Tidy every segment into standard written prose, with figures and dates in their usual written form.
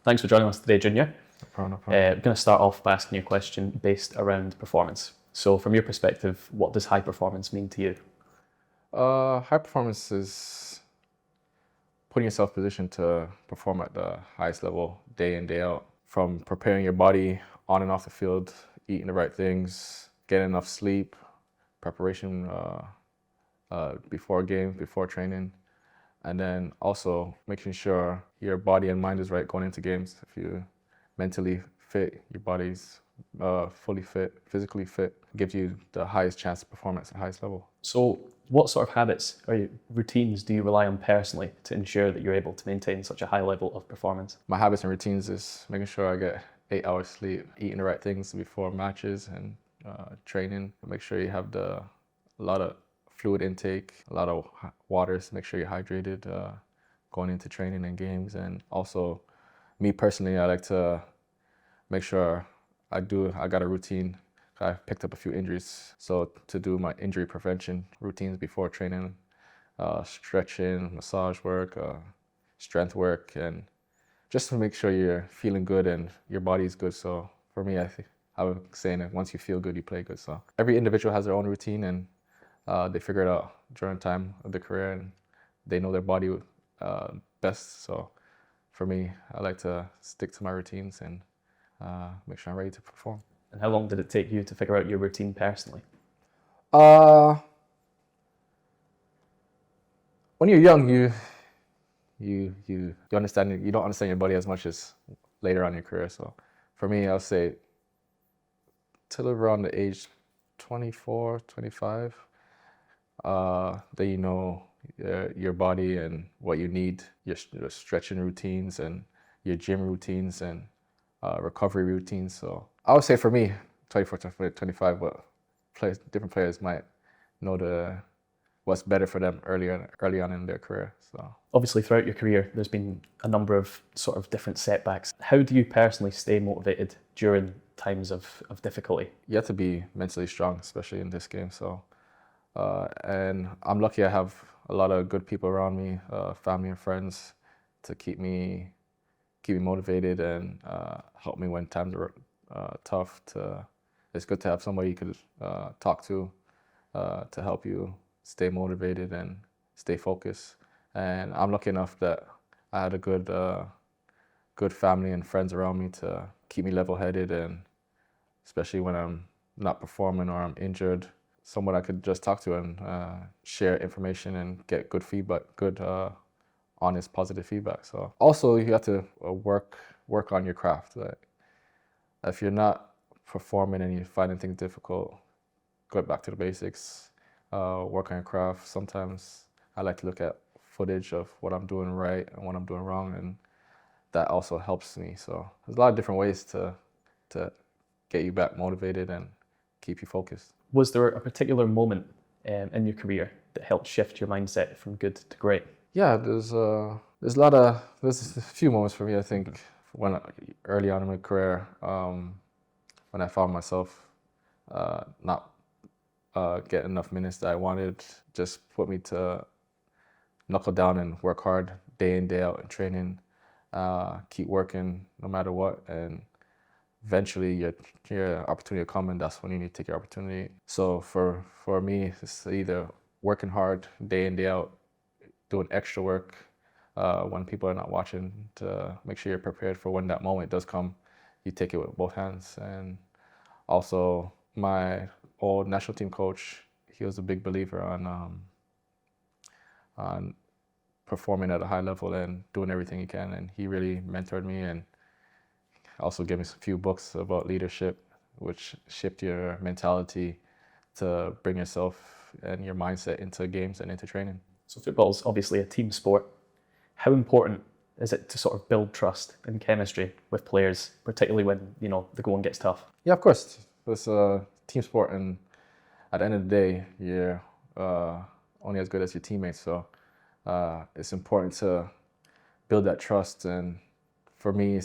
Thanks for joining us today, Junior. No problem, no problem. I'm going to start off by asking you a question based around performance. So from your perspective, what does high performance mean to you? High performance is putting yourself in position to perform at the highest level day in, day out. From preparing your body on and off the field, eating the right things, getting enough sleep, preparation before games, before training, and then also making sure your body and mind is right going into games. If you're mentally fit, your body's fully fit, physically fit, gives you the highest chance to perform at the highest level. So what sort of habits or routines do you rely on personally to ensure that you're able to maintain such a high level of performance? My habits and routines is making sure I get 8 hours sleep, eating the right things before matches and training. Make sure you have a lot of fluid intake, a lot of water to make sure you're hydrated going into training and games. And also, me personally, I like to make sure I got a routine. I picked up a few injuries, so to do my injury prevention routines before training, stretching, massage work, strength work, and just to make sure you're feeling good and your body's good. So for me, I was saying that once you feel good, you play good. So every individual has their own routine, and they figure it out during time of their career, and they know their body best. So for me, I like to stick to my routines and make sure I'm ready to perform. And how long did it take you to figure out your routine personally? When you're young, you understand, you don't understand your body as much as later on in your career. So for me, I'll say till around the age 24, 25, then you know your body and what you need, your stretching routines and your gym routines and recovery routines. So I would say for me, 24, 25, but different players might know what's better for them early on in their career. So obviously throughout your career, there's been a number of sort of different setbacks. How do you personally stay motivated during times of difficulty? You have to be mentally strong, especially in this game. So, and I'm lucky I have a lot of good people around me, family and friends, to keep me motivated and help me when times are tough. It's good to have somebody you could talk to help you stay motivated and stay focused. And I'm lucky enough that I had a good family and friends around me to keep me level-headed, and especially when I'm not performing or I'm injured, someone I could just talk to and share information and get good feedback, good honest, positive feedback. So also you have to work on your craft. Like if you're not performing and you're finding things difficult, go back to the basics. Work on your craft. Sometimes I like to look at footage of what I'm doing right and what I'm doing wrong, and that also helps me. So there's a lot of different ways to get you back motivated and keep you focused. Was there a particular moment in your career that helped shift your mindset from good to great? Yeah, there's a few moments for me. I think when early on in my career, when I found myself not getting enough minutes that I wanted, just put me to knuckle down and work hard day in, day out in training, keep working no matter what, and eventually your opportunity will come, and that's when you need to take your opportunity. So for me, it's either working hard day in, day out, doing extra work when people are not watching, to make sure you're prepared for when that moment does come. You take it with both hands. And also my old national team coach, he was a big believer on performing at a high level and doing everything he can. And he really mentored me and also gave me a few books about leadership, which shift your mentality to bring yourself and your mindset into games and into training. So football is obviously a team sport. How important is it to sort of build trust and chemistry with players, particularly when, the going gets tough? Yeah, of course. It's a team sport, and at the end of the day, you're only as good as your teammates. So it's important to build that trust. And for me,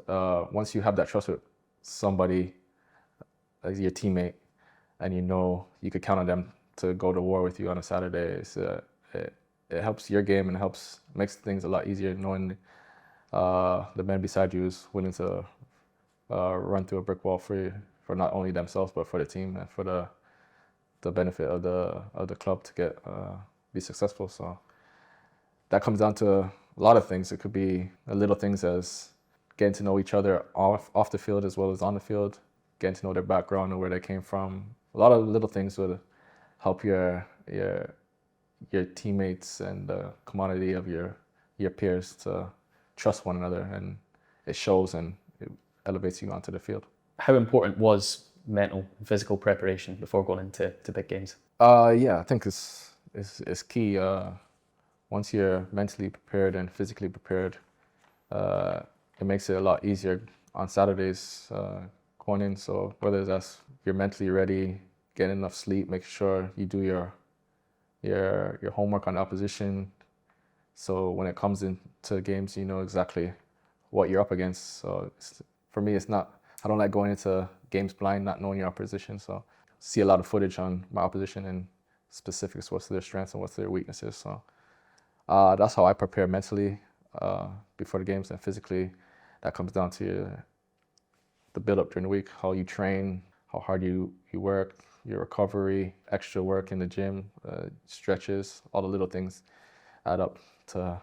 once you have that trust with somebody, as your teammate, and you could count on them to go to war with you on a Saturday, it helps your game and makes things a lot easier, knowing the man beside you is willing to run through a brick wall for not only themselves but for the team and for the benefit of the club to get be successful. So that comes down to a lot of things. It could be little things as getting to know each other off the field as well as on the field, getting to know their background and where they came from. A lot of little things would help your teammates and the commodity of your peers to trust one another, and it shows and it elevates you onto the field. How important was mental and physical preparation before going into big games? Yeah, I think it's key. Once you're mentally prepared and physically prepared, it makes it a lot easier on Saturdays going in. So whether that's you're mentally ready, getting enough sleep, making sure you do your homework on the opposition. So when it comes into games, you know exactly what you're up against. So for me, it's not. I don't like going into games blind, not knowing your opposition. So see a lot of footage on my opposition and specifics, what's their strengths and what's their weaknesses. So that's how I prepare mentally before the games, and physically, that comes down to the build-up during the week, how you train, how hard you work, your recovery, extra work in the gym, stretches, all the little things add up to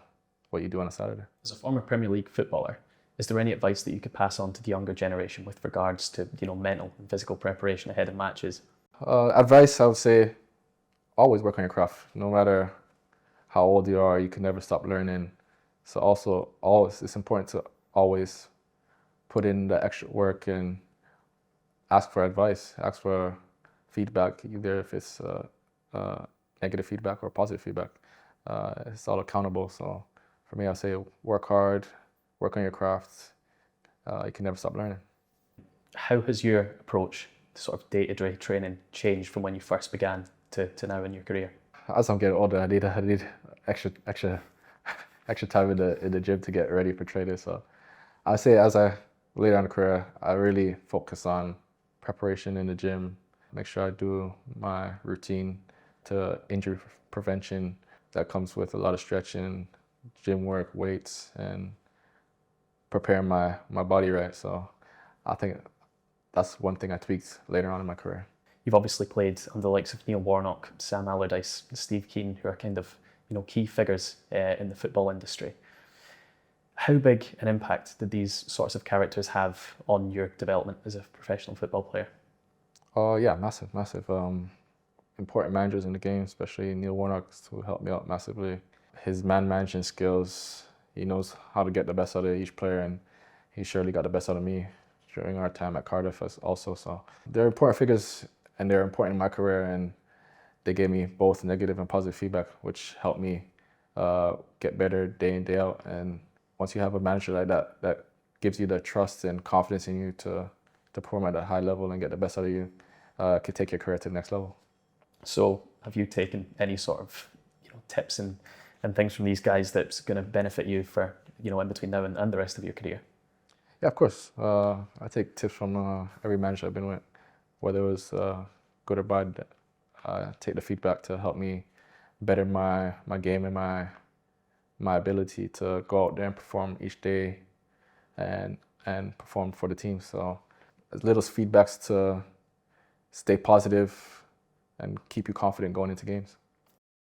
what you do on a Saturday. As a former Premier League footballer, is there any advice that you could pass on to the younger generation with regards to mental and physical preparation ahead of matches? Advice, I would say, always work on your craft. No matter how old you are, you can never stop learning. So also, it's important to always put in the extra work and ask for advice, ask for feedback, either if it's negative feedback or positive feedback. It's all accountable. So for me, I'll say work hard, work on your craft. You can never stop learning. How has your approach to sort of day-to-day training changed from when you first began to now in your career? As I'm getting older, I need extra time in the gym to get ready for training. So I say as I later on in the career, I really focus on preparation in the gym, make sure I do my routine to injury prevention that comes with a lot of stretching, gym work, weights, and preparing my body right. So I think that's one thing I tweaked later on in my career. You've obviously played under the likes of Neil Warnock, Sam Allardyce, Steve Keane, who are kind of key figures in the football industry. How big an impact did these sorts of characters have on your development as a professional football player? Oh yeah, massive. Important managers in the game, especially Neil Warnock, who helped me out massively. His man-managing skills, he knows how to get the best out of each player, and he surely got the best out of me during our time at Cardiff also. So they're important figures, and they're important in my career, and they gave me both negative and positive feedback, which helped me get better day in, day out. And once you have a manager like that, that gives you the trust and confidence in you to perform at a high level and get the best out of you, could take your career to the next level. So have you taken any sort of tips and things from these guys that's going to benefit you for in between now and the rest of your career? Yeah, of course. I take tips from every manager I've been with, whether it was good or bad. I take the feedback to help me better my game and my ability to go out there and perform each day and perform for the team. So as little feedbacks to stay positive and keep you confident going into games.